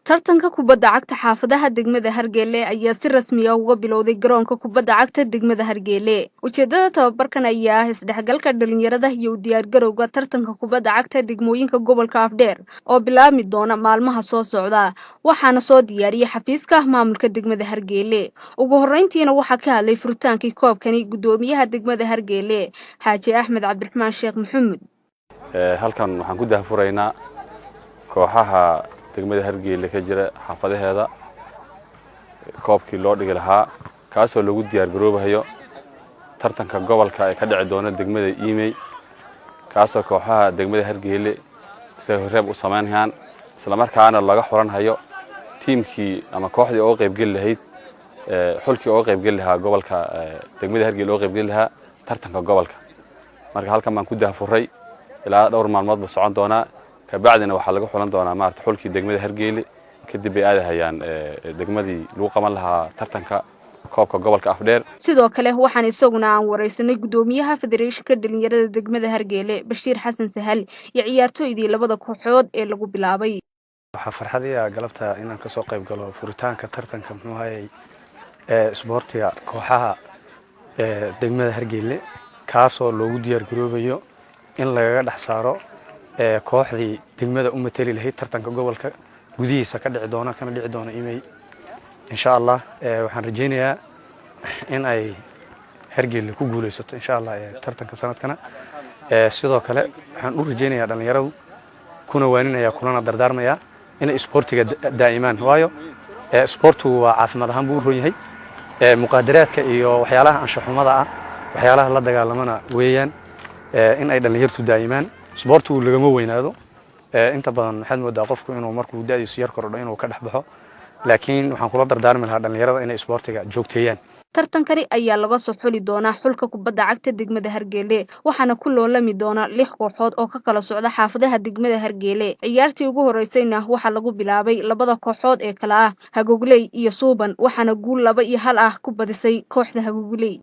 tartanka kubadda cagta xaafadaha degmada Hargeele ayaa si rasmi ah uga bilowday garoonka kubadda cagta degmada Hargeele. Ujeedada tababarkan ayaa ah isdhexgalka dhalinyarada iyo u diyaargarowga tartanka kubadda cagta degmooyinka gobolka Afdheer oo bilaabmi doona maalmaha soo socda. Waxaana soo diyaariyay xafiiska maamulka degmada Hargeele. Ugu horreyntiina waxaa ka hadlay furitaankii koobkani gudoomiyaha degmada Hargeele, Xaaji Axmed Cabdiraxmaan Sheekh Maxamed. halkan waxaan ku daahfuraynaa kooxaha degmada Hargeele ka jira xaafadaheeda koobkii loo dhigi lahaa kaasoo lagu diyaar garoobayo tartanka gobolka ee ka dhici doona degmada Iimey kaasoo kooxaha degmada Hargeele isaga reeb u sameynayaan isla markaana laga xulanayo tiimkii ama kooxdii oo qayb gal lahayd xulkii oo qayb gal lahaa gobolka degmada Hargeele oo qayb gal lahaa tartanka gobolka marka halkan baan ku daahfuray ilaa dhowr maalmood ba socon doona kabacdina waxa laga xulan doonaa maarta xulkii degmada Hargeele kadib ay aadahayaan degmadii lagu qaban lahaa tartanka koobka gobolka Afdheer. sidoo kale waxaan isaguna aan wareysanay gudoomiyaha federeeshinka dhalinyarada degmada Hargeele Bashiir Xasan Sahal iyo ciyaartooydii labada kooxood ee lagu bilaabay. waxa farxad ah galabta inaan ka soo qayb galo furitaanka tartanka muxuu ahaayay isboortiga kooxaha degmada Hargeele kaasoo loogu diyaar garoobayo in laga dhax saaro kooxdii degmada u matali lahayd tartanka gobolka gudihiisa ka dhici doona kana dhici doona Iimey insha Allah waxaan rajeynayaa in ay Hargeele ku guuleysato insha Allah tartanka sanadkana sidoo kale waxaan u rajeynayaa dhalinyaradu kuna waaninayaa kulana dardaarmaya in isboortiga daa'iman waayo isboortu waa caafimaad ahaan buu roon yahay muqaadaraadka iyo waxyaalaha anshaxumada ah waxyaalaha la dagaalamana weeyaan in ay dhalinyartu daa'iman isboortu lagama weynaado inta badan waxaad moodaa qofku inuu markuu daadiisu yar kordho inuu ka dhaxbaxo laakiin waxaan kula dardaarmi lahaa dhalinyarada inay isboortiga joogteeyaan. tartankani ayaa laga soo xuli doonaa xulka kubadda cagta degmada Hargeele waxaana ku loolami doona 6 kooxood oo ka kala socda xaafadaha degmada Hargeele. ciyaartii ugu horeysayna waxa lagu bilaabay labada kooxood ee kala ah Hagogley iyo Suuban waxaana guul 2-1 ah ku badisay kooxda Hagogley.